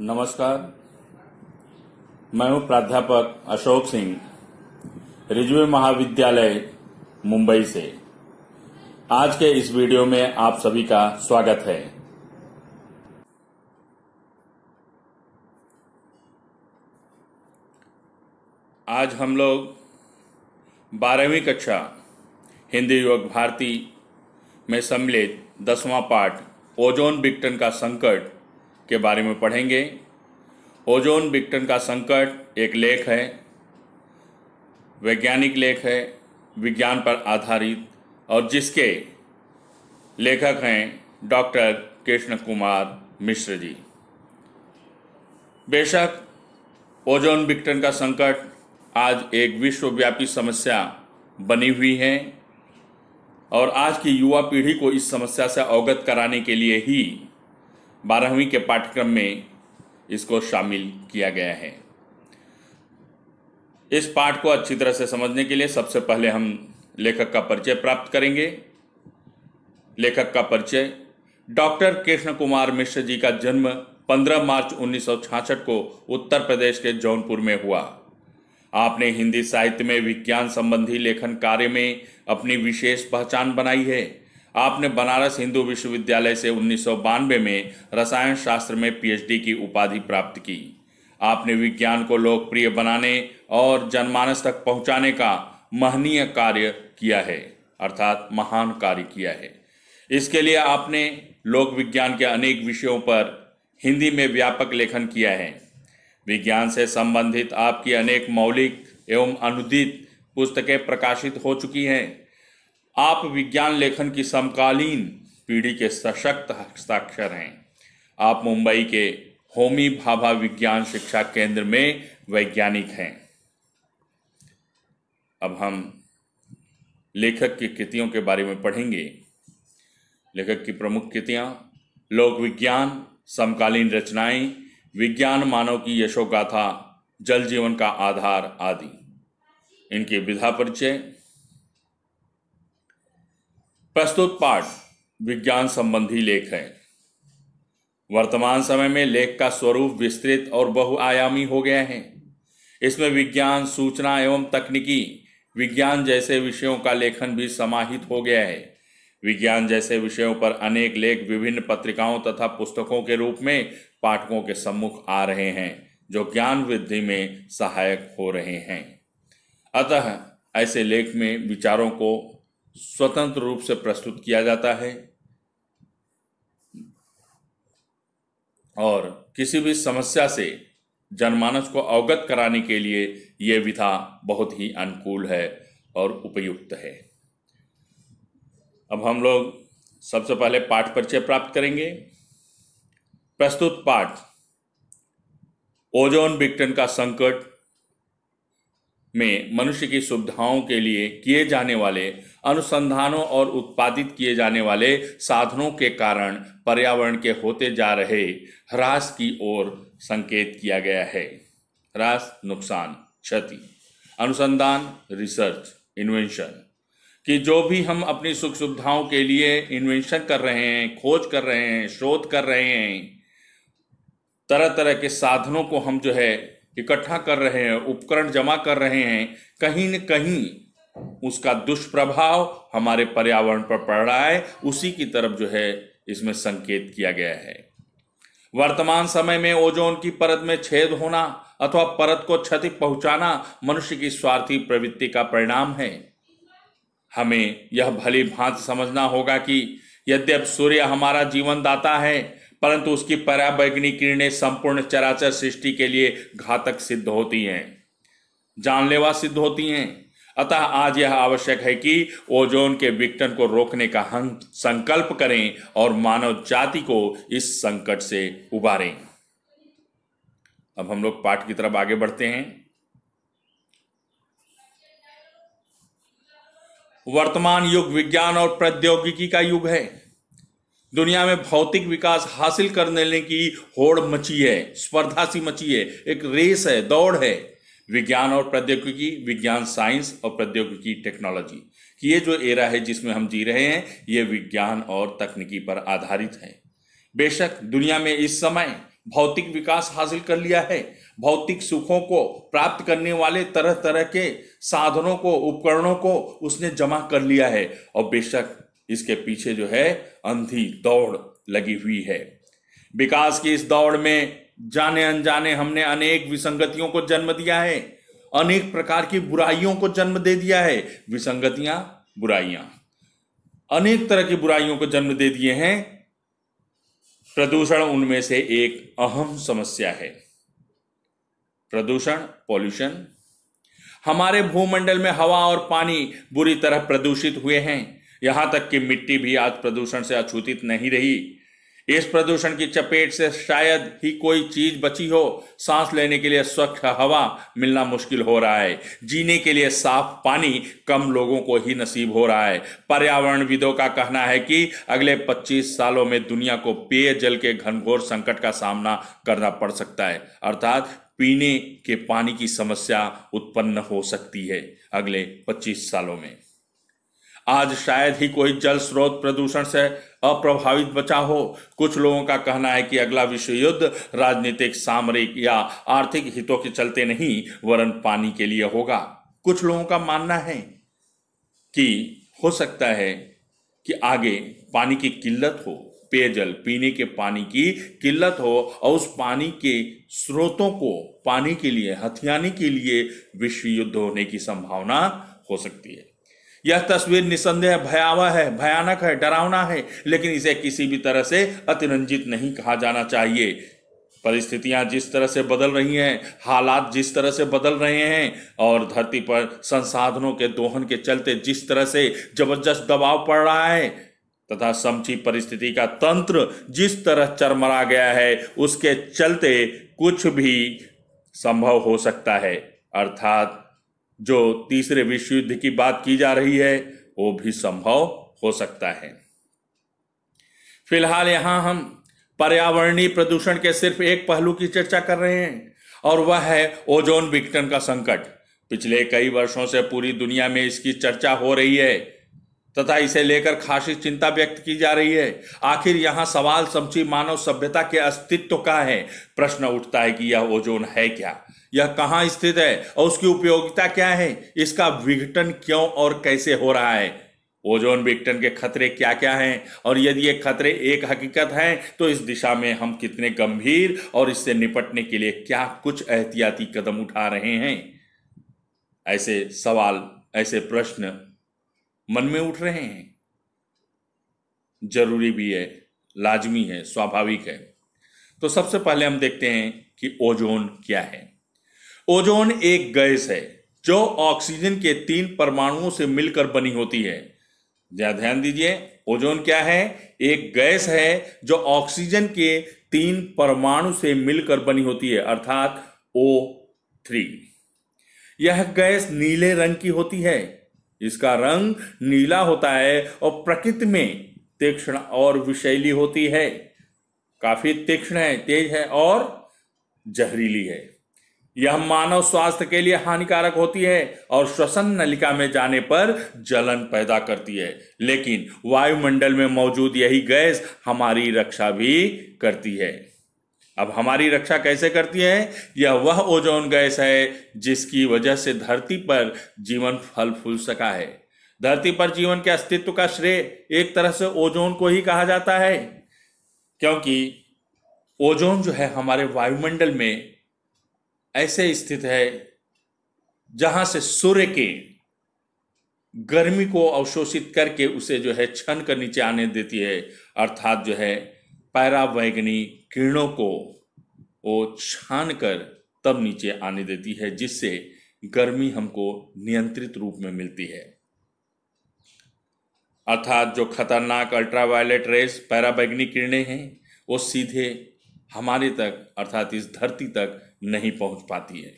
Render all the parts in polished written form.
नमस्कार, मैं हूं प्राध्यापक अशोक सिंह, रिजवी महाविद्यालय मुंबई से। आज के इस वीडियो में आप सभी का स्वागत है। आज हम लोग 12वीं कक्षा हिंदी योग भारती में सम्मिलित 10वां पाठ ओजोन विघटन का संकट के बारे में पढ़ेंगे। ओजोन विघटन का संकट एक लेख है, वैज्ञानिक लेख है, विज्ञान पर आधारित, और जिसके लेखक हैं डॉक्टर कृष्ण कुमार मिश्र जी। बेशक ओजोन विघटन का संकट आज एक विश्वव्यापी समस्या बनी हुई है और आज की युवा पीढ़ी को इस समस्या से अवगत कराने के लिए ही 12वीं के पाठ्यक्रम में इसको शामिल किया गया है। इस पाठ को अच्छी तरह से समझने के लिए सबसे पहले हम लेखक का परिचय प्राप्त करेंगे। लेखक का परिचय: डॉक्टर कृष्ण कुमार मिश्र जी का जन्म 15 मार्च 1966 को उत्तर प्रदेश के जौनपुर में हुआ। आपने हिंदी साहित्य में विज्ञान संबंधी लेखन कार्य में अपनी विशेष पहचान बनाई है। आपने बनारस हिंदू विश्वविद्यालय से 1992 में रसायन शास्त्र में पीएचडी की उपाधि प्राप्त की। आपने विज्ञान को लोकप्रिय बनाने और जनमानस तक पहुंचाने का महनीय कार्य किया है, अर्थात महान कार्य किया है। इसके लिए आपने लोक विज्ञान के अनेक विषयों पर हिंदी में व्यापक लेखन किया है। विज्ञान से संबंधित आपकी अनेक मौलिक एवं अनुदित पुस्तकें प्रकाशित हो चुकी हैं। आप विज्ञान लेखन की समकालीन पीढ़ी के सशक्त हस्ताक्षर हैं। आप मुंबई के होमी भाभा विज्ञान शिक्षा केंद्र में वैज्ञानिक हैं। अब हम लेखक की कृतियों के बारे में पढ़ेंगे। लेखक की प्रमुख कृतियां: लोक विज्ञान, समकालीन रचनाएं, विज्ञान मानव की यशोगाथा, जल जीवन का आधार आदि। इनके विधा परिचय: प्रस्तुत पाठ विज्ञान संबंधी लेख है। वर्तमान समय में लेख का स्वरूप विस्तृत और बहुआयामी हो गया है। इसमें विज्ञान, सूचना एवं तकनीकी विज्ञान जैसे विषयों का लेखन भी समाहित हो गया है। विज्ञान जैसे विषयों पर अनेक लेख विभिन्न पत्रिकाओं तथा पुस्तकों के रूप में पाठकों के सम्मुख आ रहे हैं, जो ज्ञान वृद्धि में सहायक हो रहे हैं। अतः ऐसे लेख में विचारों को स्वतंत्र रूप से प्रस्तुत किया जाता है और किसी भी समस्या से जनमानस को अवगत कराने के लिए यह विधा बहुत ही अनुकूल है और उपयुक्त है। अब हम लोग सबसे पहले पाठ परिचय प्राप्त करेंगे। प्रस्तुत पाठ ओजोन विघटन का संकट में मनुष्य की सुविधाओं के लिए किए जाने वाले अनुसंधानों और उत्पादित किए जाने वाले साधनों के कारण पर्यावरण के होते जा रहे ह्रास की ओर संकेत किया गया है। ह्रास, नुकसान, क्षति। अनुसंधान, रिसर्च, इन्वेंशन, कि जो भी हम अपनी सुख सुविधाओं के लिए इन्वेंशन कर रहे हैं, खोज कर रहे हैं, शोध कर रहे हैं, तरह तरह के साधनों को हम जो है इकट्ठा कर रहे हैं, उपकरण जमा कर रहे हैं, कहीं न कहीं उसका दुष्प्रभाव हमारे पर्यावरण पर पड़ रहा है। उसी की तरफ जो है इसमें संकेत किया गया है। वर्तमान समय में ओजोन की परत में छेद होना अथवा परत को क्षति पहुंचाना मनुष्य की स्वार्थी प्रवृत्ति का परिणाम है। हमें यह भली भांति समझना होगा कि यद्यपि सूर्य हमारा जीवन दाता है, परंतु उसकी पराबैंगनी किरणें संपूर्ण चराचर सृष्टि के लिए घातक सिद्ध होती हैं, जानलेवा सिद्ध होती हैं। अतः आज यह आवश्यक है कि ओजोन के विघटन को रोकने का हम संकल्प करें और मानव जाति को इस संकट से उबारें। अब हम लोग पाठ की तरफ आगे बढ़ते हैं। वर्तमान युग विज्ञान और प्रौद्योगिकी का युग है। दुनिया में भौतिक विकास हासिल करने की होड़ मची है, स्पर्धा सी मची है, एक रेस है, दौड़ है। विज्ञान और प्रौद्योगिकी, विज्ञान साइंस और प्रौद्योगिकी टेक्नोलॉजी कि ये जो एरा है जिसमें हम जी रहे हैं, ये विज्ञान और तकनीकी पर आधारित है। बेशक दुनिया में इस समय भौतिक विकास हासिल कर लिया है, भौतिक सुखों को प्राप्त करने वाले तरह तरह के साधनों को, उपकरणों को उसने जमा कर लिया है। और बेशक इसके पीछे जो है अंधी दौड़ लगी हुई है। विकास की इस दौड़ में जाने अनजाने हमने अनेक विसंगतियों को जन्म दिया है, अनेक प्रकार की बुराइयों को जन्म दे दिया है। विसंगतियां, बुराइयां, अनेक तरह की बुराइयों को जन्म दे दिए हैं। प्रदूषण उनमें से एक अहम समस्या है। प्रदूषण, पॉल्यूशन, हमारे भूमंडल में हवा और पानी बुरी तरह प्रदूषित हुए हैं। यहां तक कि मिट्टी भी आज प्रदूषण से अछूतित नहीं रही। इस प्रदूषण की चपेट से शायद ही कोई चीज बची हो। सांस लेने के लिए स्वच्छ हवा मिलना मुश्किल हो रहा है। जीने के लिए साफ पानी कम लोगों को ही नसीब हो रहा है। पर्यावरणविदों का कहना है कि अगले 25 सालों में दुनिया को पेयजल के घनघोर संकट का सामना करना पड़ सकता है, अर्थात पीने के पानी की समस्या उत्पन्न हो सकती है अगले 25 सालों में। आज शायद ही कोई जल स्रोत प्रदूषण से अप्रभावित बचा हो। कुछ लोगों का कहना है कि अगला विश्व युद्ध राजनीतिक, सामरिक या आर्थिक हितों के चलते नहीं वरन पानी के लिए होगा। कुछ लोगों का मानना है कि हो सकता है कि आगे पानी की किल्लत हो, पेयजल, पीने के पानी की किल्लत हो और उस पानी के स्रोतों को पानी के लिए हथियाने के लिए विश्व युद्ध होने की संभावना हो सकती है। यह तस्वीर निसंदेह भयावह है, भयानक है, डरावना है, लेकिन इसे किसी भी तरह से अतिरंजित नहीं कहा जाना चाहिए। परिस्थितियां जिस तरह से बदल रही हैं, हालात जिस तरह से बदल रहे हैं और धरती पर संसाधनों के दोहन के चलते जिस तरह से जबरदस्त दबाव पड़ रहा है तथा समची परिस्थिति का तंत्र जिस तरह चरमरा गया है, उसके चलते कुछ भी संभव हो सकता है। अर्थात जो तीसरे विश्व युद्ध की बात की जा रही है वो भी संभव हो सकता है। फिलहाल यहां हम पर्यावरणीय प्रदूषण के सिर्फ एक पहलू की चर्चा कर रहे हैं और वह है ओजोन विघटन का संकट। पिछले कई वर्षों से पूरी दुनिया में इसकी चर्चा हो रही है तथा इसे लेकर खासी चिंता व्यक्त की जा रही है। आखिर यहां सवाल समची मानव सभ्यता के अस्तित्व का है। प्रश्न उठता है कि यह ओजोन है क्या, यह कहां स्थित है और उसकी उपयोगिता क्या है, इसका विघटन क्यों और कैसे हो रहा है, ओजोन विघटन के खतरे क्या क्या हैं और यदि ये खतरे एक हकीकत हैं तो इस दिशा में हम कितने गंभीर और इससे निपटने के लिए क्या कुछ एहतियाती कदम उठा रहे हैं। ऐसे सवाल, ऐसे प्रश्न मन में उठ रहे हैं। जरूरी भी है, लाजमी है, स्वाभाविक है। तो सबसे पहले हम देखते हैं कि ओजोन क्या है। ओजोन एक गैस है जो ऑक्सीजन के 3 परमाणुओं से मिलकर बनी होती है। जरा ध्यान दीजिए, ओजोन क्या है? एक गैस है जो ऑक्सीजन के 3 परमाणु से मिलकर बनी होती है, अर्थात O3। यह गैस नीले रंग की होती है। इसका रंग नीला होता है और प्रकृति में तीक्ष्ण और विषैली होती है। काफी तीक्ष्ण है, तेज है और जहरीली है। यह मानव स्वास्थ्य के लिए हानिकारक होती है और श्वसन नलिका में जाने पर जलन पैदा करती है। लेकिन वायुमंडल में मौजूद यही गैस हमारी रक्षा भी करती है। अब हमारी रक्षा कैसे करती है? यह वह ओजोन गैस है जिसकी वजह से धरती पर जीवन फल फूल सका है। धरती पर जीवन के अस्तित्व का श्रेय एक तरह से ओजोन को ही कहा जाता है, क्योंकि ओजोन जो है हमारे वायुमंडल में ऐसे स्थित है जहां से सूर्य के गर्मी को अवशोषित करके उसे जो है छन कर नीचे आने देती है, अर्थात जो है पराबैंगनी किरणों को वो छान कर तब नीचे आने देती है, जिससे गर्मी हमको नियंत्रित रूप में मिलती है। अर्थात जो खतरनाक अल्ट्रावायलेट रेस, पराबैंगनी किरणें हैं, वो सीधे हमारे तक अर्थात इस धरती तक नहीं पहुंच पाती है।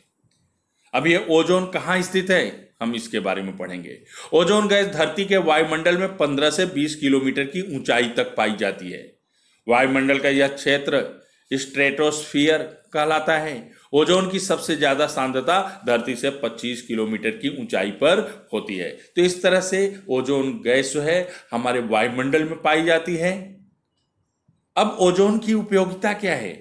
अब ये ओजोन कहाँ स्थित है, हम इसके बारे में पढ़ेंगे। ओजोन गैस धरती के वायुमंडल में 15 से 20 किलोमीटर की ऊंचाई तक पाई जाती है। वायुमंडल का यह क्षेत्र स्ट्रेटोस्फीयर कहलाता है। ओजोन की सबसे ज्यादा सांद्रता धरती से 25 किलोमीटर की ऊंचाई पर होती है। तो इस तरह से ओजोन गैस जो है हमारे वायुमंडल में पाई जाती है। अब ओजोन की उपयोगिता क्या है?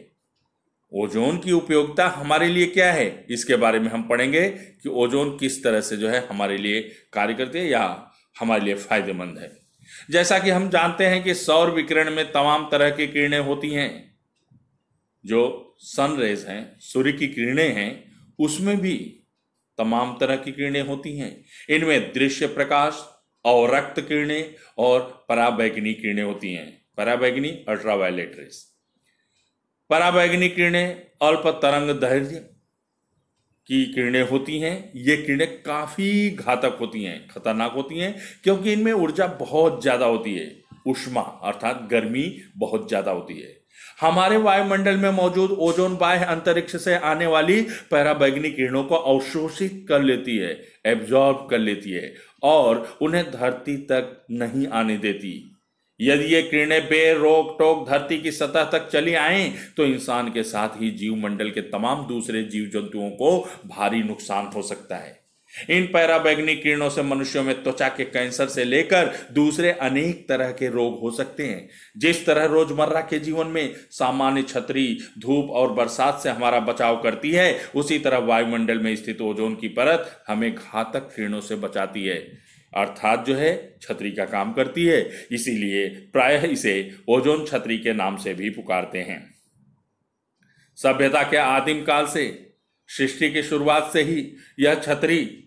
ओजोन की उपयोगिता हमारे लिए क्या है, इसके बारे में हम पढ़ेंगे कि ओजोन किस तरह से जो है हमारे लिए कार्य करती है या हमारे लिए फायदेमंद है। जैसा कि हम जानते हैं कि सौर विकिरण में तमाम तरह की किरणें होती हैं। जो सन रेज हैं, सूर्य की किरणें हैं, उसमें भी तमाम तरह की किरणें होती हैं। इनमें दृश्य प्रकाश, अवरक्त किरणें और पराबैंगनी किरणें होती हैं। पराबैंगनी अल्ट्रावायलेट रेज। पराबैंगनी किरणें अल्प तरंग दैर्घ्य की किरणें होती हैं। ये किरणें काफी घातक होती हैं, खतरनाक होती हैं, क्योंकि इनमें ऊर्जा बहुत ज्यादा होती है। ऊष्मा अर्थात गर्मी बहुत ज्यादा होती है। हमारे वायुमंडल में मौजूद ओजोन बाह्य अंतरिक्ष से आने वाली पराबैंगनी किरणों को अवशोषित कर लेती है, एब्जॉर्ब कर लेती है और उन्हें धरती तक नहीं आने देती। यदि ये किरणें बेरोक टोक धरती की सतह तक चली आएं तो इंसान के साथ ही जीवमंडल के तमाम दूसरे जीव जंतुओं को भारी नुकसान हो सकता है। इन पराबैंगनी किरणों से मनुष्यों में त्वचा के कैंसर से लेकर दूसरे अनेक तरह के रोग हो सकते हैं। जिस तरह रोजमर्रा के जीवन में सामान्य छतरी, धूप और बरसात से हमारा बचाव करती है, उसी तरह वायुमंडल में स्थित ओजोन की परत हमें घातक किरणों से बचाती है, अर्थात जो है छतरी का काम करती है। इसीलिए प्रायः इसे ओजोन छतरी के नाम से भी पुकारते हैं। सभ्यता के आदिम काल से, सृष्टि की शुरुआत से ही यह छतरी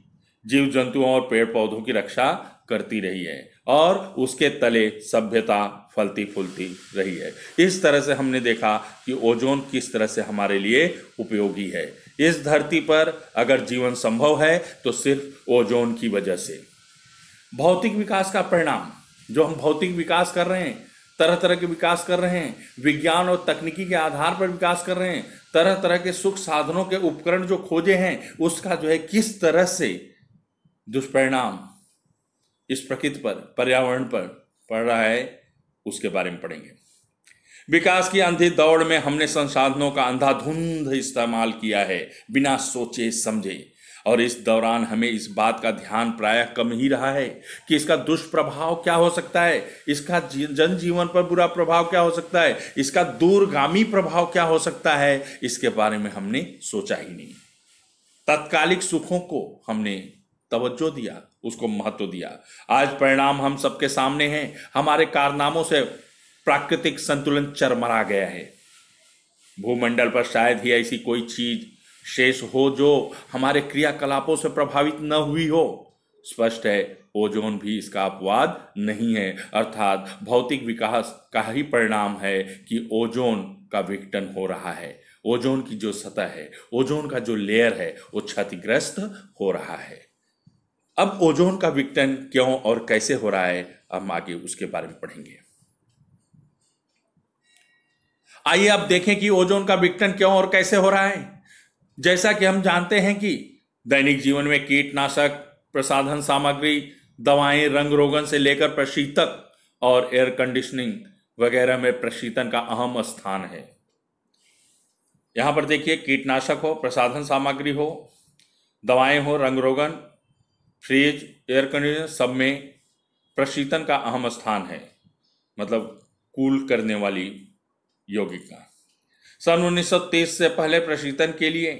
जीव जंतुओं और पेड़ पौधों की रक्षा करती रही है और उसके तले सभ्यता फलती फूलती रही है। इस तरह से हमने देखा कि ओजोन किस तरह से हमारे लिए उपयोगी है। इस धरती पर अगर जीवन संभव है तो सिर्फ ओजोन की वजह से। भौतिक विकास का परिणाम, जो हम भौतिक विकास कर रहे हैं, तरह तरह के विकास कर रहे हैं, विज्ञान और तकनीकी के आधार पर विकास कर रहे हैं, तरह तरह के सुख साधनों के उपकरण जो खोजे हैं, उसका जो है किस तरह से दुष्परिणाम इस प्रकृति पर, पर्यावरण पर पड़ रहा है, उसके बारे में पढ़ेंगे। विकास की अंधी दौड़ में हमने संसाधनों का अंधाधुंध इस्तेमाल किया है, बिना सोचे समझे, और इस दौरान हमें इस बात का ध्यान प्रायः कम ही रहा है कि इसका दुष्प्रभाव क्या हो सकता है, इसका जनजीवन पर बुरा प्रभाव क्या हो सकता है, इसका दूरगामी प्रभाव क्या हो सकता है, इसके बारे में हमने सोचा ही नहीं। तात्कालिक सुखों को हमने तवज्जो दिया, उसको महत्व दिया। आज परिणाम हम सबके सामने हैं। हमारे कारनामों से प्राकृतिक संतुलन चरमरा गया है। भूमंडल पर शायद ही ऐसी कोई चीज शेष हो जो हमारे क्रियाकलापों से प्रभावित न हुई हो। स्पष्ट है, ओजोन भी इसका अपवाद नहीं है, अर्थात भौतिक विकास का ही परिणाम है कि ओजोन का विघटन हो रहा है। ओजोन की जो सतह है, ओजोन का जो लेयर है, वो क्षतिग्रस्त हो रहा है। अब ओजोन का विघटन क्यों और कैसे हो रहा है, हम आगे उसके बारे में पढ़ेंगे। आइए अब देखें कि ओजोन का विघटन क्यों और कैसे हो रहा है। जैसा कि हम जानते हैं कि दैनिक जीवन में कीटनाशक, प्रसाधन सामग्री, दवाएं, रंग रोगन से लेकर प्रशीतक और एयर कंडीशनिंग वगैरह में प्रशीतन का अहम स्थान है। यहां पर देखिए, कीटनाशक हो, प्रसाधन सामग्री हो, दवाएं हो, रंग रोगन, फ्रिज, एयर कंडीशनर, सब में प्रशीतन का अहम स्थान है, मतलब कूल करने वाली यौगिका। सन 1930 से पहले प्रशीतन के लिए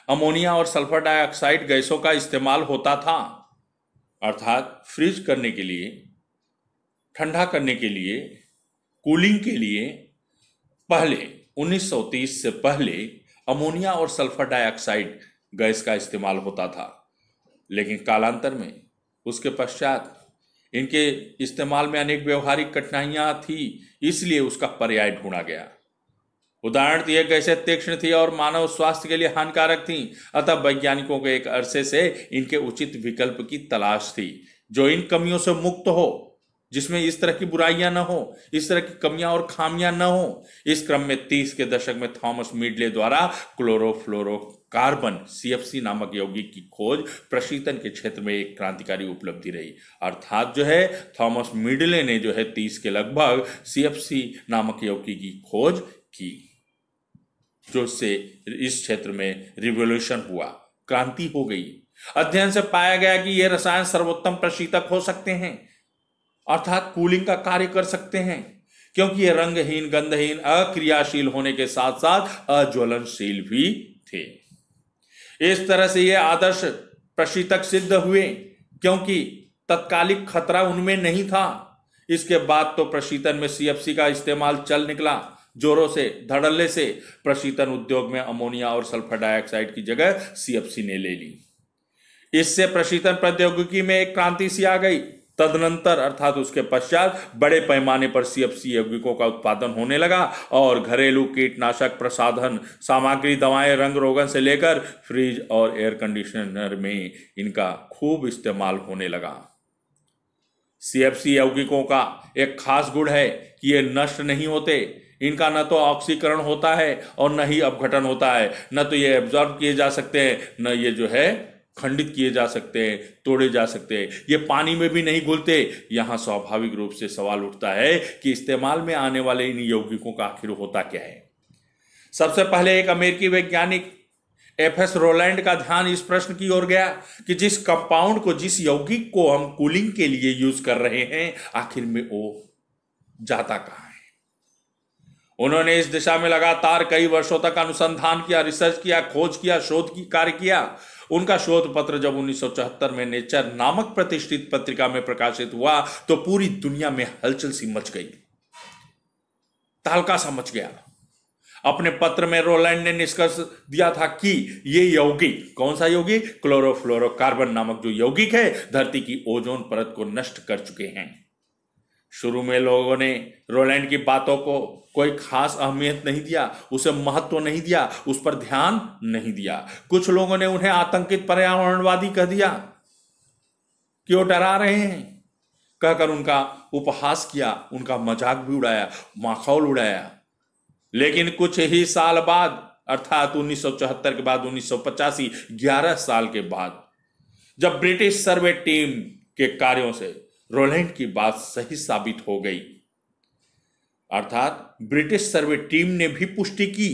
अमोनिया और सल्फर डाइऑक्साइड गैसों का इस्तेमाल होता था, अर्थात फ्रीज करने के लिए, ठंडा करने के लिए, कूलिंग के लिए पहले 1930 से पहले अमोनिया और सल्फर डाइऑक्साइड गैस का इस्तेमाल होता था। लेकिन कालांतर में उसके पश्चात इनके इस्तेमाल में अनेक व्यवहारिक कठिनाइयां थी, इसलिए उसका पर्याय ढूंढा गया। उदाहरण यह गैसें तीक्ष्ण थी और मानव स्वास्थ्य के लिए हानिकारक थी, अतः वैज्ञानिकों को एक अरसे से इनके उचित विकल्प की तलाश थी जो इन कमियों से मुक्त हो, जिसमें इस तरह की बुराइयां न हो, इस तरह की कमियां और खामियां न हो। इस क्रम में 30 के दशक में थॉमस मिडले द्वारा क्लोरोफ्लोरोकार्बन CFC नामक यौगिक की खोज प्रशीतन के क्षेत्र में एक क्रांतिकारी उपलब्धि रही। अर्थात जो है थॉमस मिडले ने जो है 30 के लगभग CFC नामक यौगिक की खोज की, जो से इस क्षेत्र में रिवोल्यूशन हुआ, क्रांति हो गई। अध्ययन से पाया गया कि ये रसायन सर्वोत्तम प्रशीतक हो सकते हैं, अर्थात कूलिंग का कार्य कर सकते हैं, क्योंकि ये रंगहीन, गंधहीन, अक्रियाशील होने के साथ साथ अज्वलनशील भी थे। इस तरह से ये आदर्श प्रशीतक सिद्ध हुए क्योंकि तत्कालिक खतरा उनमें नहीं था। इसके बाद तो प्रशीतन में सीएफसी का इस्तेमाल चल निकला जोरों से, धड़ल्ले से। प्रशीतन उद्योग में अमोनिया और सल्फर डाइऑक्साइड की जगह सीएफसी ने ले ली। इससे प्रशीतन प्रौद्योगिकी में एक क्रांति सी आ गई। तदनंतर अर्थात उसके पश्चात बड़े पैमाने पर सीएफसी यौगिकों का उत्पादन होने लगा और घरेलू कीटनाशक, प्रसाधन सामग्री, दवाएं, रंग रोगन से लेकर फ्रिज और एयर कंडीशनर में इनका खूब इस्तेमाल होने लगा। सीएफसी यौगिकों का एक खास गुण है कि ये नष्ट नहीं होते। इनका न तो ऑक्सीकरण होता है और न ही अपघटन होता है। न तो ये एब्जॉर्ब किए जा सकते हैं, न ये जो है खंडित किए जा सकते हैं, तोड़े जा सकते हैं। ये पानी में भी नहीं घुलते। यहां स्वाभाविक रूप से सवाल उठता है कि इस्तेमाल में आने वाले इन यौगिकों का आखिर होता क्या है। सबसे पहले एक अमेरिकी वैज्ञानिक एफएस रोलैंड का ध्यान इस प्रश्न की ओर गया कि जिस कंपाउंड को, जिस यौगिक को हम कूलिंग के लिए यूज कर रहे हैं, आखिर में वो जाता कहां है। उन्होंने इस दिशा में लगातार कई वर्षों तक अनुसंधान किया, रिसर्च किया, खोज किया, शोध की कार्य किया। उनका शोध पत्र जब 1974 में नेचर नामक प्रतिष्ठित पत्रिका में प्रकाशित हुआ तो पूरी दुनिया में हलचल सी मच गई, तहलका सा मच गया। अपने पत्र में रोलैंड ने निष्कर्ष दिया था कि ये यौगिक, कौन सा यौगिक, क्लोरोफ्लोरोकार्बन नामक जो यौगिक है, धरती की ओजोन परत को नष्ट कर चुके हैं। शुरू में लोगों ने रोलैंड की बातों को कोई खास अहमियत नहीं दिया, उसे महत्व नहीं दिया, उस पर ध्यान नहीं दिया। कुछ लोगों ने उन्हें आतंकित पर्यावरणवादी कह दिया कि वो डरा रहे हैं, कहकर उनका उपहास किया, उनका मजाक भी उड़ाया, माखौल उड़ाया। लेकिन कुछ ही साल बाद, अर्थात 1974 के बाद 1985, 11 साल के बाद, जब ब्रिटिश सर्वे टीम के कार्यों से रोलैंड की बात सही साबित हो गई, अर्थात ब्रिटिश सर्वे टीम ने भी पुष्टि की।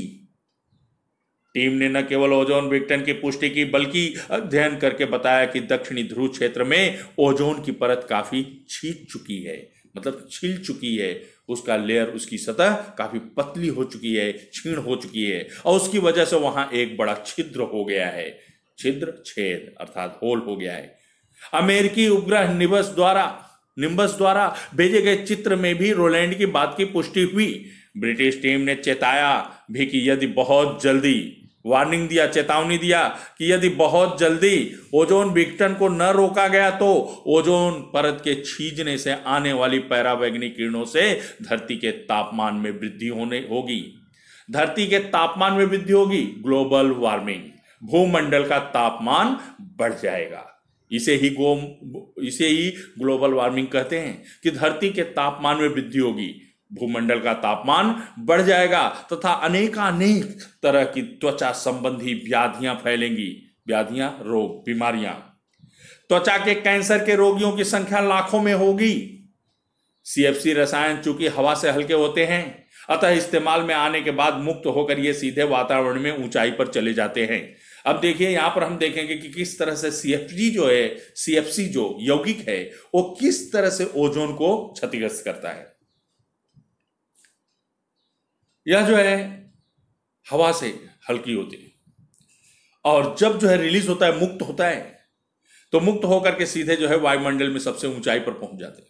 टीम ने न केवल ओजोन विघटन की पुष्टि की बल्कि अध्ययन करके बताया कि दक्षिणी ध्रुव क्षेत्र में ओजोन की परत काफी छींच चुकी है, मतलब छिल चुकी है। उसका लेयर, उसकी सतह काफी पतली हो चुकी है, क्षीण हो चुकी है और उसकी वजह से वहां एक बड़ा छिद्र हो गया है। छिद्र, छेद अर्थात होल हो गया है। अमेरिकी उपग्रह निम्बस द्वारा भेजे गए चित्र में भी रोलैंड की बात की पुष्टि हुई। ब्रिटिश टीम ने चेताया भी कि यदि बहुत जल्दी, वार्निंग दिया, चेतावनी दिया कि यदि बहुत जल्दी ओजोन विघटन को न रोका गया तो ओजोन परत के छीजने से आने वाली पराबैंगनी किरणों से धरती के तापमान में वृद्धि होगी। धरती के तापमान में वृद्धि होगी, ग्लोबल वार्मिंग, भूमंडल का तापमान बढ़ जाएगा। इसे ही ग्लोबल वार्मिंग कहते हैं कि धरती के तापमान में वृद्धि होगी, भूमंडल का तापमान बढ़ जाएगा तथा अनेक तरह की त्वचा संबंधी व्याधियां फैलेंगी। व्याधियां, रोग, बीमारियां। त्वचा के कैंसर के रोगियों की संख्या लाखों में होगी। सीएफसी रसायन चूंकि हवा से हल्के होते हैं, अतः इस्तेमाल में आने के बाद मुक्त होकर ये सीधे वातावरण में ऊंचाई पर चले जाते हैं। अब देखिए, यहां पर हम देखेंगे कि किस तरह से सीएफसी जो यौगिक है वो किस तरह से ओजोन को क्षतिग्रस्त करता है। यह जो है हवा से हल्की होती है और जब जो है रिलीज होता है, मुक्त होता है, तो मुक्त होकर के सीधे जो है वायुमंडल में सबसे ऊंचाई पर पहुंच जाते हैं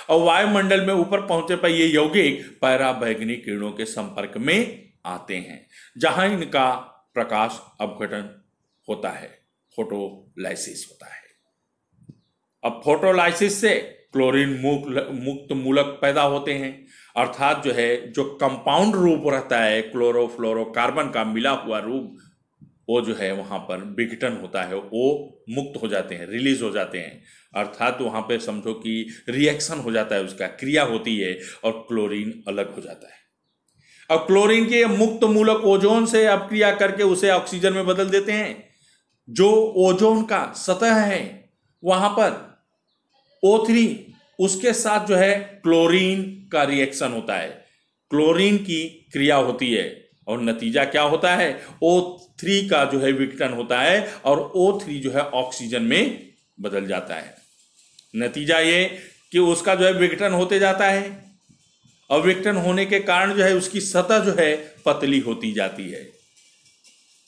और वायुमंडल में ऊपर पहुंचे पर ये यौगिक पराबैंगनी किरणों के संपर्क में आते हैं, जहां इनका प्रकाश अपघटन होता है, फोटोलाइसिस होता है। अब फोटोलाइसिस से क्लोरीन मुक्त मूलक पैदा होते हैं, अर्थात जो है जो कंपाउंड रूप रहता है क्लोरोफ्लोरोकार्बन का मिला हुआ रूप, वो जो है वहां पर विघटन होता है, वो मुक्त हो जाते हैं, रिलीज हो जाते हैं। अर्थात वहां पे समझो कि रिएक्शन हो जाता है, उसका क्रिया होती है और क्लोरीन अलग हो जाता है। अब क्लोरीन के मुक्त मूलक ओजोन से अपक्रिया करके उसे ऑक्सीजन में बदल देते हैं। जो ओजोन का सतह है वहां पर O3, उसके साथ जो है क्लोरीन का रिएक्शन होता है, क्लोरीन की क्रिया होती है और नतीजा क्या होता है, O3 का जो है विघटन होता है और O3 जो है ऑक्सीजन में बदल जाता है। नतीजा ये कि उसका जो है विघटन होते जाता है और विघटन होने के कारण जो है उसकी सतह जो है पतली होती जाती है।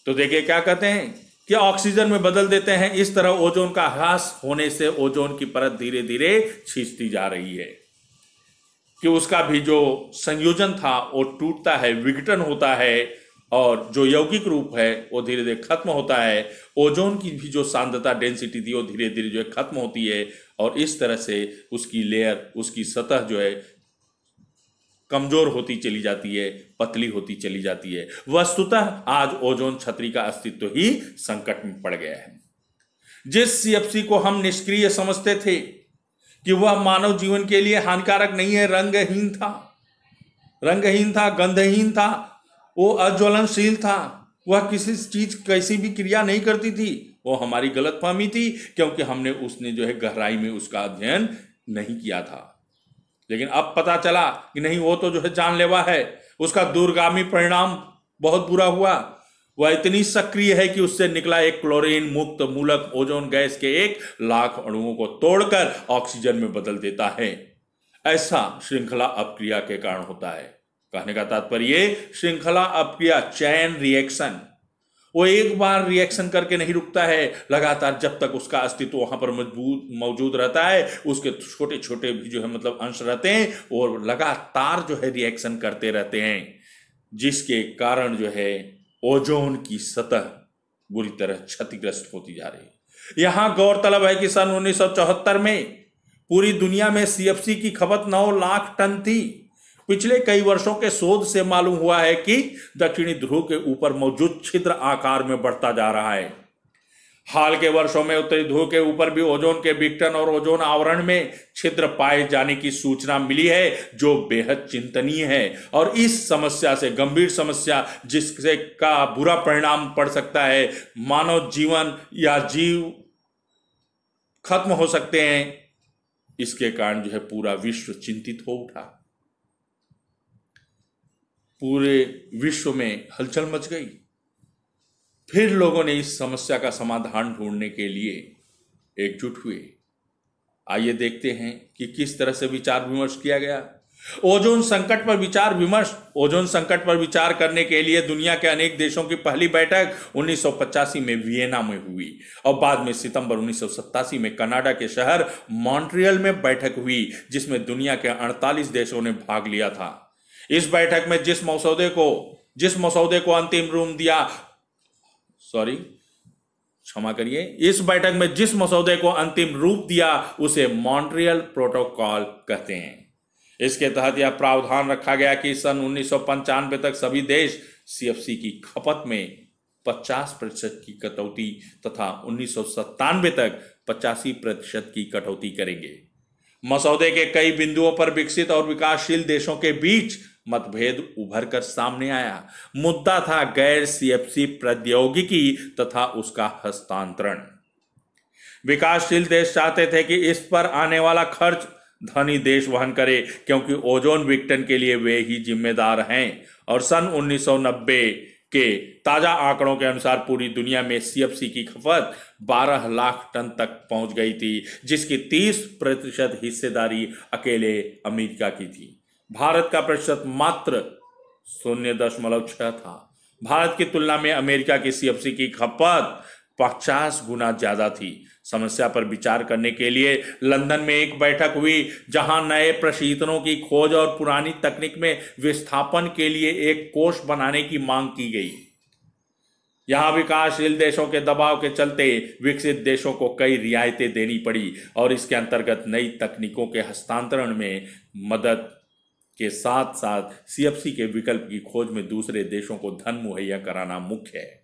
तो देखिए क्या कहते हैं कि ऑक्सीजन में बदल देते हैं। इस तरह ओजोन का ह्रास होने से ओजोन की परत धीरे धीरे खींचती जा रही है कि उसका भी जो संयोजन था वो टूटता है, विघटन होता है और जो यौगिक रूप है वो धीरे धीरे खत्म होता है। ओजोन की भी जो सांद्रता डेंसिटी थी वो धीरे धीरे जो है खत्म होती है और इस तरह से उसकी लेयर, उसकी सतह जो है कमजोर होती चली जाती है, पतली होती चली जाती है। वस्तुतः आज ओजोन छतरी का अस्तित्व ही संकट में पड़ गया है। जिस सीएफसी को हम निष्क्रिय समझते थे कि वह मानव जीवन के लिए हानिकारक नहीं है, रंगहीन था, गंधहीन था, वो अज्वलनशील था, वह किसी चीज कैसी भी क्रिया नहीं करती थी, वो हमारी गलतफहमी थी क्योंकि हमने उसने जो है गहराई में उसका अध्ययन नहीं किया था। लेकिन अब पता चला कि नहीं, वो तो जो है जानलेवा है, उसका दूरगामी परिणाम बहुत बुरा हुआ। वह इतनी सक्रिय है कि उससे निकला एक क्लोरीन मुक्त मूलक ओजोन गैस के 1,00,000 अणुओं को तोड़कर ऑक्सीजन में बदल देता है। ऐसा श्रृंखला अपक्रिया के कारण होता है। कहने का तात्पर्य श्रृंखला अपक्रिया, चैन रिएक्शन, वो एक बार रिएक्शन करके नहीं रुकता है, लगातार जब तक उसका अस्तित्व वहां पर मौजूद रहता है, उसके छोटे छोटे भी जो है मतलब अंश रहते हैं और लगातार जो है रिएक्शन करते रहते हैं, जिसके कारण जो है ओजोन की सतह बुरी तरह क्षतिग्रस्त होती जा रही है। यहां गौरतलब है कि सन 1974 में पूरी दुनिया में सीएफसी की खपत 9 लाख टन थी। पिछले कई वर्षों के शोध से मालूम हुआ है कि दक्षिणी ध्रुव के ऊपर मौजूद छिद्र आकार में बढ़ता जा रहा है। हाल के वर्षों में उत्तरी ध्रुव के ऊपर भी ओजोन के विघटन और ओजोन आवरण में छिद्र पाए जाने की सूचना मिली है, जो बेहद चिंतनीय है। और इस समस्या से, गंभीर समस्या जिससे का बुरा परिणाम पड़ सकता है, मानव जीवन या जीव खत्म हो सकते हैं, इसके कारण जो है पूरा विश्व चिंतित हो उठा। पूरे विश्व में हलचल मच गई। फिर लोगों ने इस समस्या का समाधान ढूंढने के लिए एकजुट हुए। आइए देखते हैं कि किस तरह से विचार विमर्श किया गया। ओजोन संकट पर विचार विमर्श। ओजोन संकट पर विचार करने के लिए दुनिया के अनेक देशों की पहली बैठक 1985 में वियना में हुई और बाद में सितंबर 1987 में कनाडा के शहर मॉन्ट्रियल में बैठक हुई, जिसमें दुनिया के 48 देशों ने भाग लिया था। इस बैठक में जिस मसौदे को अंतिम रूप दिया, इस बैठक में जिस मसौदे को अंतिम रूप दिया उसे मॉन्ट्रियल प्रोटोकॉल कहते हैं। इसके तहत यह प्रावधान रखा गया कि सन 1995 तक सभी देश सीएफसी की खपत में 50% की कटौती तथा 1997 तक 85% की कटौती करेंगे। मसौदे के कई बिंदुओं पर विकसित और विकासशील देशों के बीच मतभेद उभर कर सामने आया। मुद्दा था गैर सीएफसी प्रौद्योगिकी तथा उसका हस्तांतरण। विकासशील देश चाहते थे कि इस पर आने वाला खर्च धनी देश वहन करे, क्योंकि ओजोन विघटन के लिए वे ही जिम्मेदार हैं। और सन 1990 के ताजा आंकड़ों के अनुसार पूरी दुनिया में सीएफसी की खपत 12 लाख टन तक पहुंच गई थी, जिसकी 30% हिस्सेदारी अकेले अमेरिका की थी। भारत का प्रतिशत मात्र 0.6 था। भारत की तुलना में अमेरिका की सीएफसी की खपत 50 गुना ज्यादा थी। समस्या पर विचार करने के लिए लंदन में एक बैठक हुई, जहां नए प्रशीतनों की खोज और पुरानी तकनीक में विस्थापन के लिए एक कोष बनाने की मांग की गई। यहां विकासशील देशों के दबाव के चलते विकसित देशों को कई रियायतें देनी पड़ी और इसके अंतर्गत नई तकनीकों के हस्तांतरण में मदद के साथ साथ सीएफसी के विकल्प की खोज में दूसरे देशों को धन मुहैया कराना मुख्य है।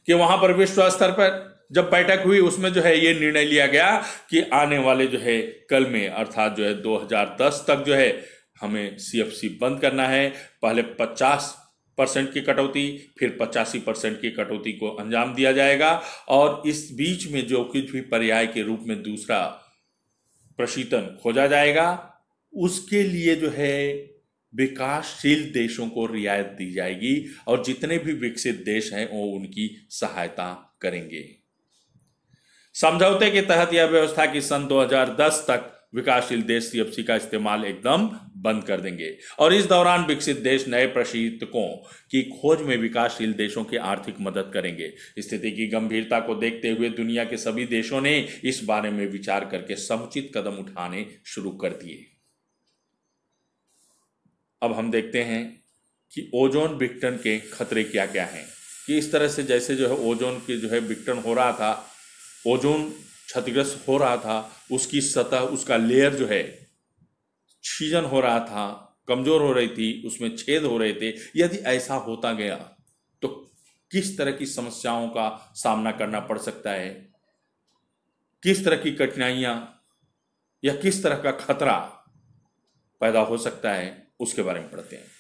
कि वहां पर विश्व स्तर पर जब बैठक हुई उसमें जो है ये निर्णय लिया गया कि आने वाले जो है कल में, अर्थात जो है 2010 तक जो है हमें सीएफसी बंद करना है। पहले 50% की कटौती, फिर 85% की कटौती को अंजाम दिया जाएगा और इस बीच में जो कुछ भी पर्याय के रूप में दूसरा प्रशीतन खोजा जाएगा, उसके लिए जो है विकासशील देशों को रियायत दी जाएगी और जितने भी विकसित देश हैं वो उनकी सहायता करेंगे। समझौते के तहत यह व्यवस्था कि सन 2010 तक विकासशील देश सीएफसी का इस्तेमाल एकदम बंद कर देंगे और इस दौरान विकसित देश नए प्रशीतकों की खोज में विकासशील देशों की आर्थिक मदद करेंगे। स्थिति की गंभीरता को देखते हुए दुनिया के सभी देशों ने इस बारे में विचार करके समुचित कदम उठाने शुरू कर दिए। अब हम देखते हैं कि ओजोन विघटन के खतरे क्या क्या हैं। कि इस तरह से जैसे जो है ओजोन की जो है विघटन हो रहा था, ओजोन क्षतिग्रस्त हो रहा था, उसकी सतह, उसका लेयर जो है छीजन हो रहा था, कमजोर हो रही थी, उसमें छेद हो रहे थे। यदि ऐसा होता गया तो किस तरह की समस्याओं का सामना करना पड़ सकता है, किस तरह की कठिनाइयां या किस तरह का खतरा पैदा हो सकता है, उसके बारे में पढ़ते हैं।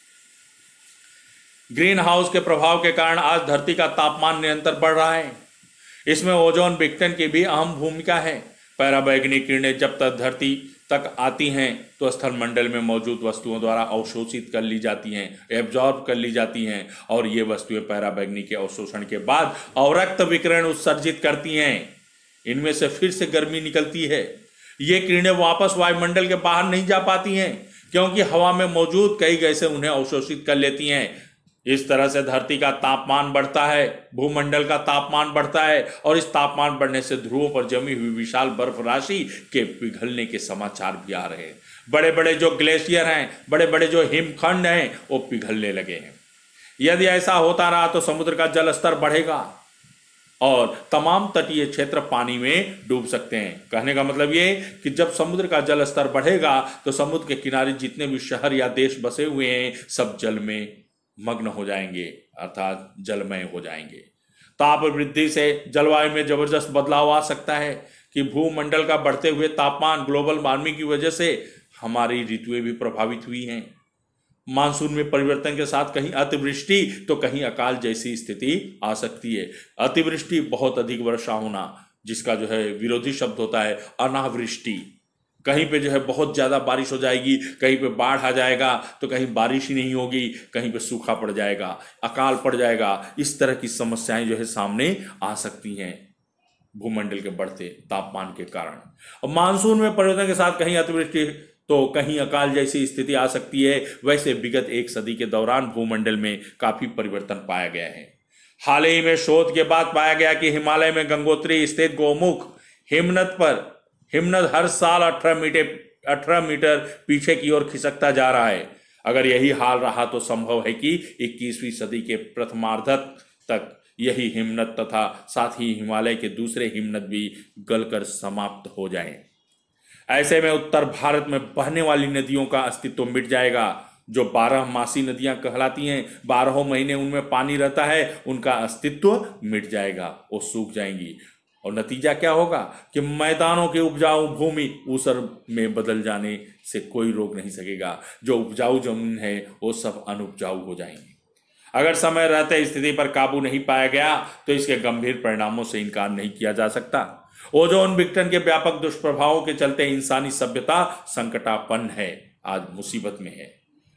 ग्रीन हाउस के प्रभाव के कारण आज धरती का तापमान निरंतर बढ़ रहा है। इसमें ओजोन विघटन की भी अहम भूमिका है। पराबैंगनी किरणें जब तक धरती तक आती हैं तो स्थलमंडल में मौजूद वस्तुओं द्वारा अवशोषित कर ली जाती हैं, एब्जॉर्ब कर ली जाती हैं और ये वस्तुएं पराबैंगनी के अवशोषण के बाद अवरक्त विकिरण उत्सर्जित करती हैं। इनमें से फिर से गर्मी निकलती है। ये किरणें वापस वायुमंडल के बाहर नहीं जा पाती हैं क्योंकि हवा में मौजूद कई गैसें उन्हें अवशोषित कर लेती हैं। इस तरह से धरती का तापमान बढ़ता है, भूमंडल का तापमान बढ़ता है और इस तापमान बढ़ने से ध्रुवों पर जमी हुई विशाल बर्फ राशि के पिघलने के समाचार भी आ रहे हैं। बड़े बड़े जो ग्लेशियर हैं, बड़े बड़े जो हिमखंड हैं, वो पिघलने लगे हैं। यदि ऐसा होता रहा तो समुद्र का जल स्तर बढ़ेगा और तमाम तटीय क्षेत्र पानी में डूब सकते हैं। कहने का मतलब ये कि जब समुद्र का जल स्तर बढ़ेगा तो समुद्र के किनारे जितने भी शहर या देश बसे हुए हैं सब जल में मग्न हो जाएंगे, अर्थात जलमय हो जाएंगे। ताप वृद्धि से जलवायु में जबरदस्त बदलाव आ सकता है कि भूमंडल का बढ़ते हुए तापमान, ग्लोबल वार्मिंग की वजह से हमारी ऋतुएं भी प्रभावित हुई हैं। मानसून में परिवर्तन के साथ कहीं अतिवृष्टि तो कहीं अकाल जैसी स्थिति आ सकती है। अतिवृष्टि बहुत अधिक वर्षा होना, जिसका जो है विरोधी शब्द होता है अनावृष्टि। कहीं पे जो है बहुत ज़्यादा बारिश हो जाएगी, कहीं पे बाढ़ आ जाएगा तो कहीं बारिश ही नहीं होगी, कहीं पे सूखा पड़ जाएगा, अकाल पड़ जाएगा। इस तरह की समस्याएं जो है सामने आ सकती हैं भूमंडल के बढ़ते तापमान के कारण। और मानसून में परिवर्तन के साथ कहीं अतिवृष्टि तो कहीं अकाल जैसी स्थिति आ सकती है। वैसे विगत एक सदी के दौरान भूमंडल में काफी परिवर्तन पाया गया है। हाल ही में शोध के बाद पाया गया कि हिमालय में गंगोत्री स्थित गोमुख हिमनद हर साल 18 मीटर पीछे की ओर खिसकता जा रहा है। अगर यही हाल रहा तो संभव है कि 21वीं सदी के प्रथमार्ध तक यही हिमनद तथा साथ ही हिमालय के दूसरे हिमनद भी गलकर समाप्त हो जाएं। ऐसे में उत्तर भारत में बहने वाली नदियों का अस्तित्व मिट जाएगा। जो 12मासी नदियां कहलाती हैं, 12 महीने उनमें पानी रहता है, उनका अस्तित्व मिट जाएगा, वो सूख जाएंगी। और नतीजा क्या होगा कि मैदानों की उपजाऊ भूमि ऊसर में बदल जाने से कोई रोक नहीं सकेगा। जो उपजाऊ जमीन है वो सब अनुपजाऊ हो जाएंगी। अगर समय रहते स्थिति पर काबू नहीं पाया गया तो इसके गंभीर परिणामों से इनकार नहीं किया जा सकता। ओजोन विघटन के व्यापक दुष्प्रभावों के चलते इंसानी सभ्यता संकटापन्न है, आज मुसीबत में है।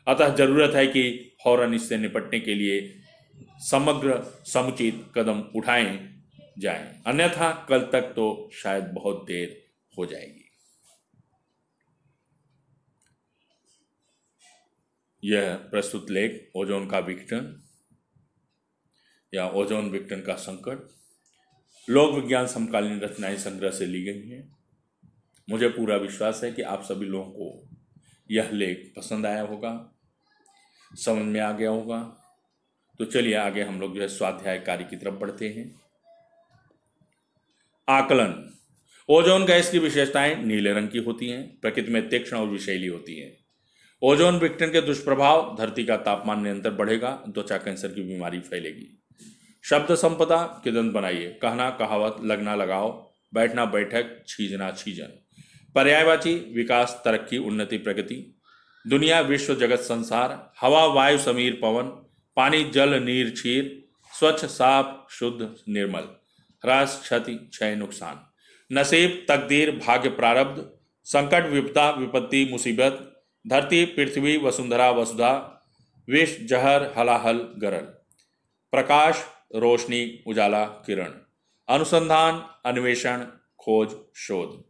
अतः जरूरत है कि फौरन इससे निपटने के लिए समग्र समुचित कदम उठाएं जाएं, अन्यथा कल तक तो शायद बहुत देर हो जाएगी। यह प्रस्तुत लेख ओजोन का विघटन या ओजोन विघटन का संकट लोक विज्ञान समकालीन रचनाएं संग्रह से ली गई हैं। मुझे पूरा विश्वास है कि आप सभी लोगों को यह लेख पसंद आया होगा, समझ में आ गया होगा। तो चलिए आगे हम लोग जो है स्वाध्याय कार्य की तरफ बढ़ते हैं। आकलन। ओजोन गैस की विशेषताएं नीले रंग की होती हैं, प्रकृति में तीक्ष्ण और विषैली होती हैं। ओजोन विघटन के दुष्प्रभाव, धरती का तापमान निरंतर बढ़ेगा, त्वचा कैंसर की बीमारी फैलेगी। शब्द संपदा किदंत बनाइए, कहना कहावत, लगना लगाओ, बैठना बैठक, छीजना छीजन। पर्यायवाची विकास, तरक्की, उन्नति, प्रगति। दुनिया, विश्व, जगत, संसार। हवा, वायु, समीर, पवन। पानी, जल, नीर, क्षीर। स्वच्छ, साफ, शुद्ध, निर्मल। ह्रास, क्षति, क्षय, नुकसान। नसीब, तकदीर, भाग्य, प्रारब्ध। संकट, विपदा, विपत्ति, मुसीबत। धरती, पृथ्वी, वसुंधरा, वसुधा। विष, जहर, हलाहल, गरल। प्रकाश, रोशनी, उजाला, किरण। अनुसंधान, अन्वेषण, खोज, शोध।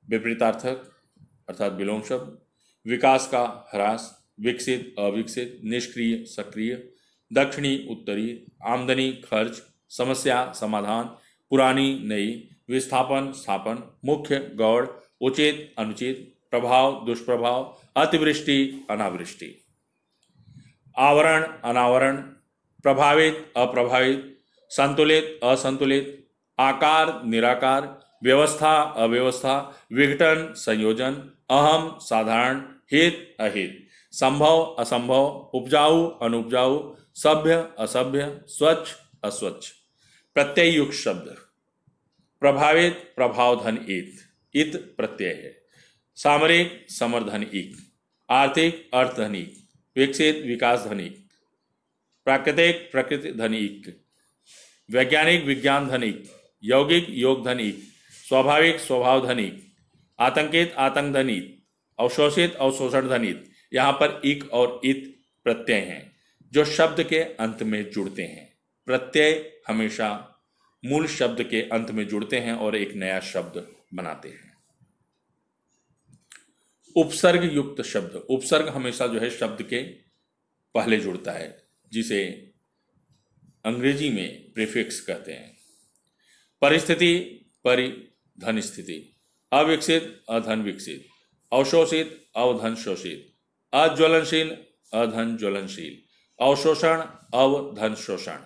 विपरीतार्थक, अर्थात विलोम शब्द, विकास का ह्रास, विकसित अविकसित, निष्क्रिय सक्रिय, दक्षिणी उत्तरी, आमदनी खर्च, समस्या समाधान, पुरानी नई, विस्थापन स्थापन, मुख्य गौड़, उचित अनुचित, प्रभाव दुष्प्रभाव, अतिवृष्टि अनावृष्टि, आवरण अनावरण, प्रभावित अप्रभावित, संतुलित असंतुलित, आकार निराकार, व्यवस्था अव्यवस्था, विघटन संयोजन, अहम साधारण, हित अहित, संभव असंभव, उपजाऊ अनुपजाऊ, सभ्य असभ्य, स्वच्छ अस्वच्छ। प्रत्यय युक्त शब्द, प्रभावित प्रभाव धन इत प्रत्यय है, सामरिक समर्धन इक, आर्थिक अर्थ धन इक, विकसित विकास धन इक, प्राकृतिक प्रकृति धन इक, वैज्ञानिक विज्ञान धन इक, यौगिक योग धन इक, स्वाभाविक स्वभाव धन इक, आतंकित आतंक धन इत, अवशोषित अवशोषण धन इत। यहाँ पर इक और इत प्रत्यय हैं जो शब्द के अंत में जुड़ते हैं। प्रत्यय हमेशा मूल शब्द के अंत में जुड़ते हैं और एक नया शब्द बनाते हैं। उपसर्ग युक्त शब्द, उपसर्ग हमेशा जो है शब्द के पहले जुड़ता है, जिसे अंग्रेजी में प्रीफिक्स कहते हैं। परिस्थिति परिधन स्थिति, अविकसित अधन विकसित, अवशोषित अवधन शोषित, अज्वलनशील अधन ज्वलनशील, अवशोषण अवधन शोषण,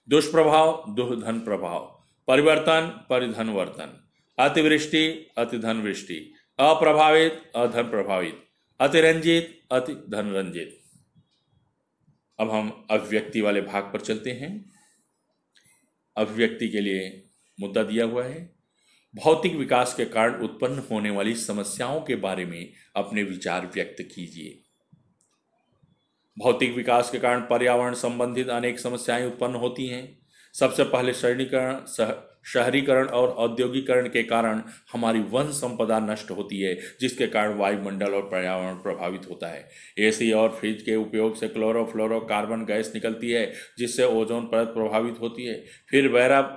दुष्प्रभाव दुर्धन प्रभाव, परिवर्तन परिधन वर्तन, अतिवृष्टि अतिधन वृष्टि, अप्रभावित अधन प्रभावित, अतिरंजित अतिधन रंजित। अब हम अभिव्यक्ति वाले भाग पर चलते हैं। अभिव्यक्ति के लिए मुद्दा दिया हुआ है, भौतिक विकास के कारण उत्पन्न होने वाली समस्याओं के बारे में अपने विचार व्यक्त कीजिए। भौतिक विकास के कारण पर्यावरण संबंधित अनेक समस्याएं उत्पन्न होती हैं। सबसे पहले शहरीकरण और औद्योगिकरण के कारण हमारी वन संपदा नष्ट होती है, जिसके कारण वायुमंडल और पर्यावरण प्रभावित होता है। एसी और फ्रिज के उपयोग से क्लोरोफ्लोरोकार्बन गैस निकलती है, जिससे ओजोन परत प्रभावित होती है। फिर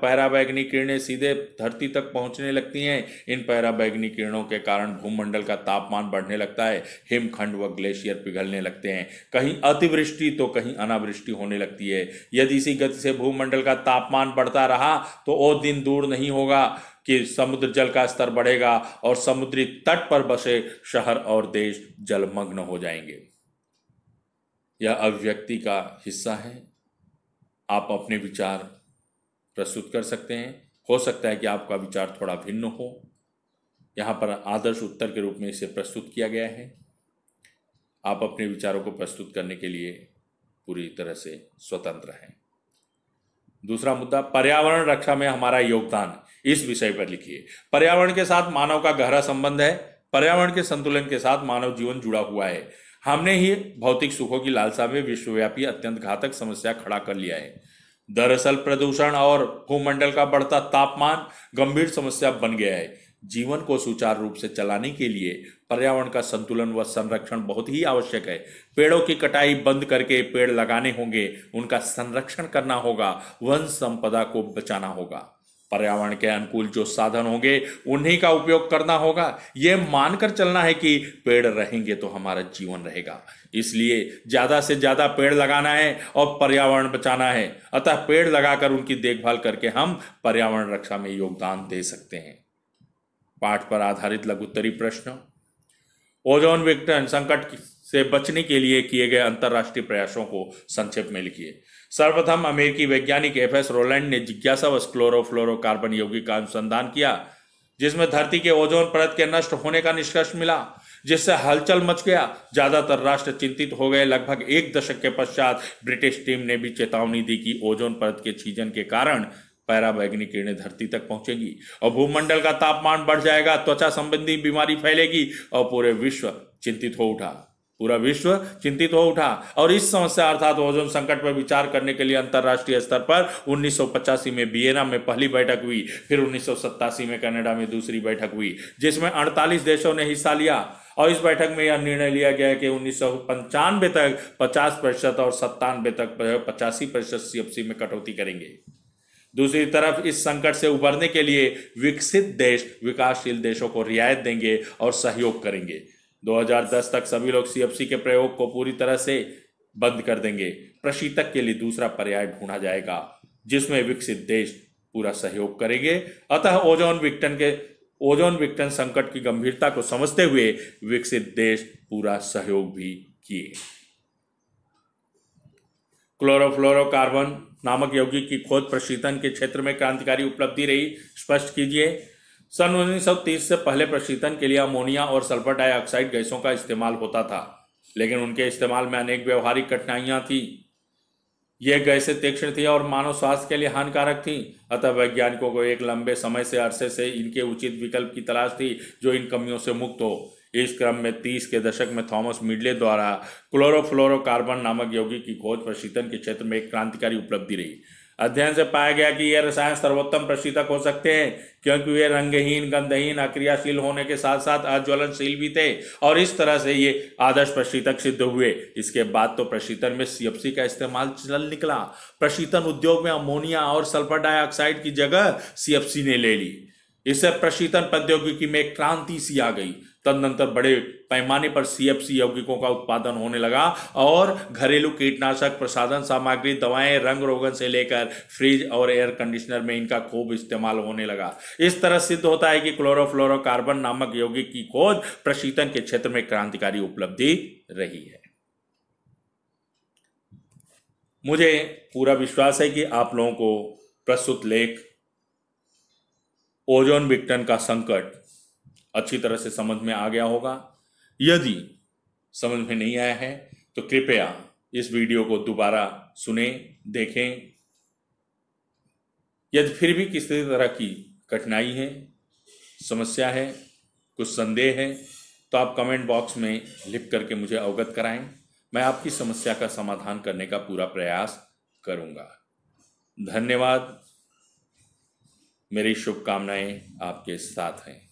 पैराबैंगनी किरणें सीधे धरती तक पहुंचने लगती हैं। इन पैराबैंगनी किरणों के कारण भूमंडल का तापमान बढ़ने लगता है, हिमखंड व ग्लेशियर पिघलने लगते हैं, कहीं अतिवृष्टि तो कहीं अनावृष्टि होने लगती है। यदि इसी गति से भूमंडल का तापमान बढ़ता रहा तो वो दिन दूर नहीं होगा कि समुद्र जल का स्तर बढ़ेगा और समुद्री तट पर बसे शहर और देश जलमग्न हो जाएंगे। यह अभिव्यक्ति का हिस्सा है। आप अपने विचार प्रस्तुत कर सकते हैं। हो सकता है कि आपका विचार थोड़ा भिन्न हो। यहाँ पर आदर्श उत्तर के रूप में इसे प्रस्तुत किया गया है। आप अपने विचारों को प्रस्तुत करने के लिए पूरी तरह से स्वतंत्र हैं। दूसरा मुद्दा, पर्यावरण रक्षा में हमारा योगदान, इस विषय पर लिखिए। पर्यावरण के साथ मानव का गहरा संबंध है। पर्यावरण के संतुलन के साथ मानव जीवन जुड़ा हुआ है। हमने ही भौतिक सुखों की लालसा में विश्वव्यापी अत्यंत घातक समस्या खड़ा कर लिया है। दरअसल प्रदूषण और भूमंडल का बढ़ता तापमान गंभीर समस्या बन गया है। जीवन को सुचारू रूप से चलाने के लिए पर्यावरण का संतुलन व संरक्षण बहुत ही आवश्यक है। पेड़ों की कटाई बंद करके पेड़ लगाने होंगे, उनका संरक्षण करना होगा, वन संपदा को बचाना होगा। पर्यावरण के अनुकूल जो साधन होंगे उन्हीं का उपयोग करना होगा। यह मानकर चलना है कि पेड़ रहेंगे तो हमारा जीवन रहेगा। इसलिए ज्यादा से ज्यादा पेड़ लगाना है और पर्यावरण बचाना है। अतः पेड़ लगाकर उनकी देखभाल करके हम पर्यावरण रक्षा में योगदान दे सकते हैं। पाठ पर आधारित लघुत्तरी प्रश्न, ओजोन विघटन संकट से बचने के लिए किए गए अंतरराष्ट्रीय प्रयासों को संक्षेप में लिखिए। सर्वप्रथम अमेरिकी वैज्ञानिक एफ.एस. रोलैंड ने जिज्ञासावश क्लोरोफ्लोरोकार्बन यौगिक का अनुसंधान किया, जिसमें धरती के ओजोन परत के नष्ट होने का निष्कर्ष मिला, जिससे हलचल मच गया। ज्यादातर राष्ट्र चिंतित हो गए। लगभग एक दशक के पश्चात ब्रिटिश टीम ने भी चेतावनी दी कि ओजोन परत के छीजन के कारण पैराबैंगनी किरणें धरती तक पहुंचेंगी और भूमंडल का तापमान बढ़ जाएगा, त्वचा संबंधी बीमारी फैलेगी और पूरा विश्व चिंतित हो उठा। और इस समस्या अर्थात ओजोन संकट पर विचार करने के लिए अंतरराष्ट्रीय स्तर पर 1985 में वियना में पहली बैठक हुई। फिर 1987 में कनाडा में दूसरी बैठक हुई, जिसमें 48 देशों ने हिस्सा लिया। और इस बैठक में यह निर्णय लिया गया कि 1995 तक 50% और 97 तक 85% CFC में कटौती करेंगे। दूसरी तरफ इस संकट से उबरने के लिए विकसित देश विकासशील देशों को रियायत देंगे और सहयोग करेंगे। 2010 तक सभी लोग सीएफसी के प्रयोग को पूरी तरह से बंद कर देंगे। प्रशीतक के लिए दूसरा पर्याय ढूंढा जाएगा जिसमें विकसित देश पूरा सहयोग करेंगे। अतः ओजोन विघटन संकट की गंभीरता को समझते हुए विकसित देश पूरा सहयोग भी किए। क्लोरोफ्लोरोकार्बन नामक यौगिक की खोज प्रशीतन के क्षेत्र में क्रांतिकारी उपलब्धि रही, स्पष्ट कीजिए। सन 1930 से पहले प्रशीतन के लिए अमोनिया और सल्फर डाइऑक्साइड गैसों का इस्तेमाल होता था, लेकिन उनके इस्तेमाल में अनेक व्यवहारिक कठिनाइयां थी। यह गैसें तीक्ष्ण थी और मानव स्वास्थ्य के लिए हानिकारक थी। अतः वैज्ञानिकों को एक लंबे समय से अरसे से इनके उचित विकल्प की तलाश थी जो इन कमियों से मुक्त हो। इस क्रम में 30 के दशक में थॉमस मिडले द्वारा क्लोरोफ्लोरोकार्बन नामक यौगिक की खोज प्रशीतन के क्षेत्र में एक क्रांतिकारी उपलब्धि रही। अध्ययन से पाया गया कि यह रसायन सर्वोत्तम प्रशीतक हो सकते हैं क्योंकि वे रंगहीन, गंधहीन, अक्रियाशील होने के साथ साथ अज्वलनशील भी थे और इस तरह से ये आदर्श प्रशीतक सिद्ध हुए। इसके बाद तो प्रशीतन में सीएफसी का इस्तेमाल चल निकला। प्रशीतन उद्योग में अमोनिया और सल्फर डाइऑक्साइड की जगह सीएफसी ने ले ली। इससे प्रशीतन प्रौद्योगिकी में क्रांति सी आ गई। तदनंतर बड़े पैमाने पर सीएफसी यौगिकों का उत्पादन होने लगा और घरेलू कीटनाशक, प्रसाधन सामग्री, दवाएं, रंग रोगन से लेकर फ्रिज और एयर कंडीशनर में इनका खूब इस्तेमाल होने लगा। इस तरह सिद्ध होता है कि क्लोरोफ्लोरोकार्बन नामक यौगिक की खोज प्रशीतन के क्षेत्र में क्रांतिकारी उपलब्धि रही है। मुझे पूरा विश्वास है कि आप लोगों को प्रस्तुत लेख ओजोन विघटन का संकट अच्छी तरह से समझ में आ गया होगा। यदि समझ में नहीं आया है तो कृपया इस वीडियो को दोबारा सुने, देखें। यदि फिर भी किसी तरह की कठिनाई है, समस्या है, कुछ संदेह है तो आप कमेंट बॉक्स में लिख करके मुझे अवगत कराएं। मैं आपकी समस्या का समाधान करने का पूरा प्रयास करूंगा। धन्यवाद। मेरी शुभकामनाएं आपके साथ हैं।